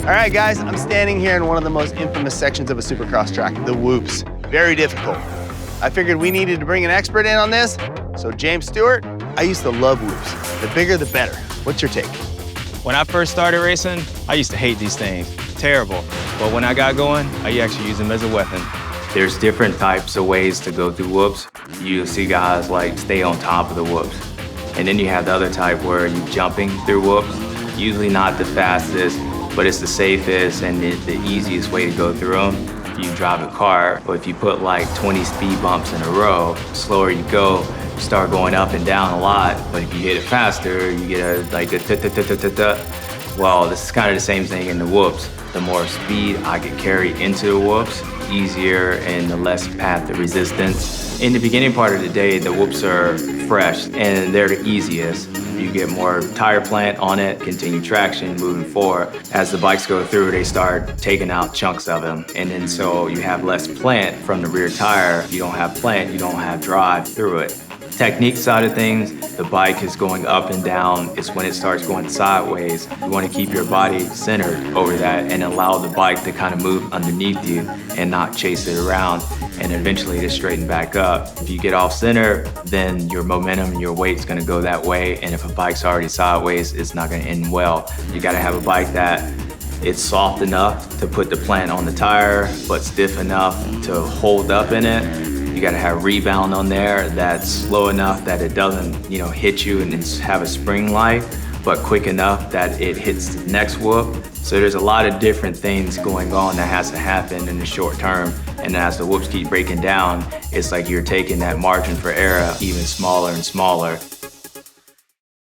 All right, guys, I'm standing here in one of the most infamous sections of a Supercross track, the whoops. Very difficult. I figured we needed to bring an expert in on this, so James Stewart, I used to love whoops. The bigger, the better. What's your take? When I first started racing, I used to hate these things. Terrible. But when I got going, I actually use them as a weapon. There's different types of ways to go through whoops. You'll see guys like stay on top of the whoops. And then you have the other type where you're jumping through whoops. Usually not the fastest, but it's the safest and the easiest way to go through them. You drive a car, but if you put like 20 speed bumps in a row, the slower you go, you start going up and down a lot. But if you hit it faster, you get a like a ta-ta-ta-ta-ta-ta. Well, this is kind of the same thing in the whoops. The more speed I could carry into the whoops, easier and the less path of resistance. In the beginning part of the day, the whoops are fresh and they're the easiest. You get more tire plant on it, continue traction, moving forward. As the bikes go through, they start taking out chunks of them. And then so you have less plant from the rear tire. If you don't have plant, you don't have drive through it. Technique side of things, the bike is going up and down. It's when it starts going sideways. You want to keep your body centered over that and allow the bike to kind of move underneath you and not chase it around and eventually to straighten back up. If you get off center, then your momentum and your weight is going to go that way. And if a bike's already sideways, it's not going to end well. You got to have a bike that it's soft enough to put the plant on the tire, but stiff enough to hold up in it. You gotta have rebound on there that's slow enough that it doesn't, hit you and have a spring life, but quick enough that it hits the next whoop. So there's a lot of different things going on that has to happen in the short term. And as the whoops keep breaking down, it's like you're taking that margin for error even smaller and smaller.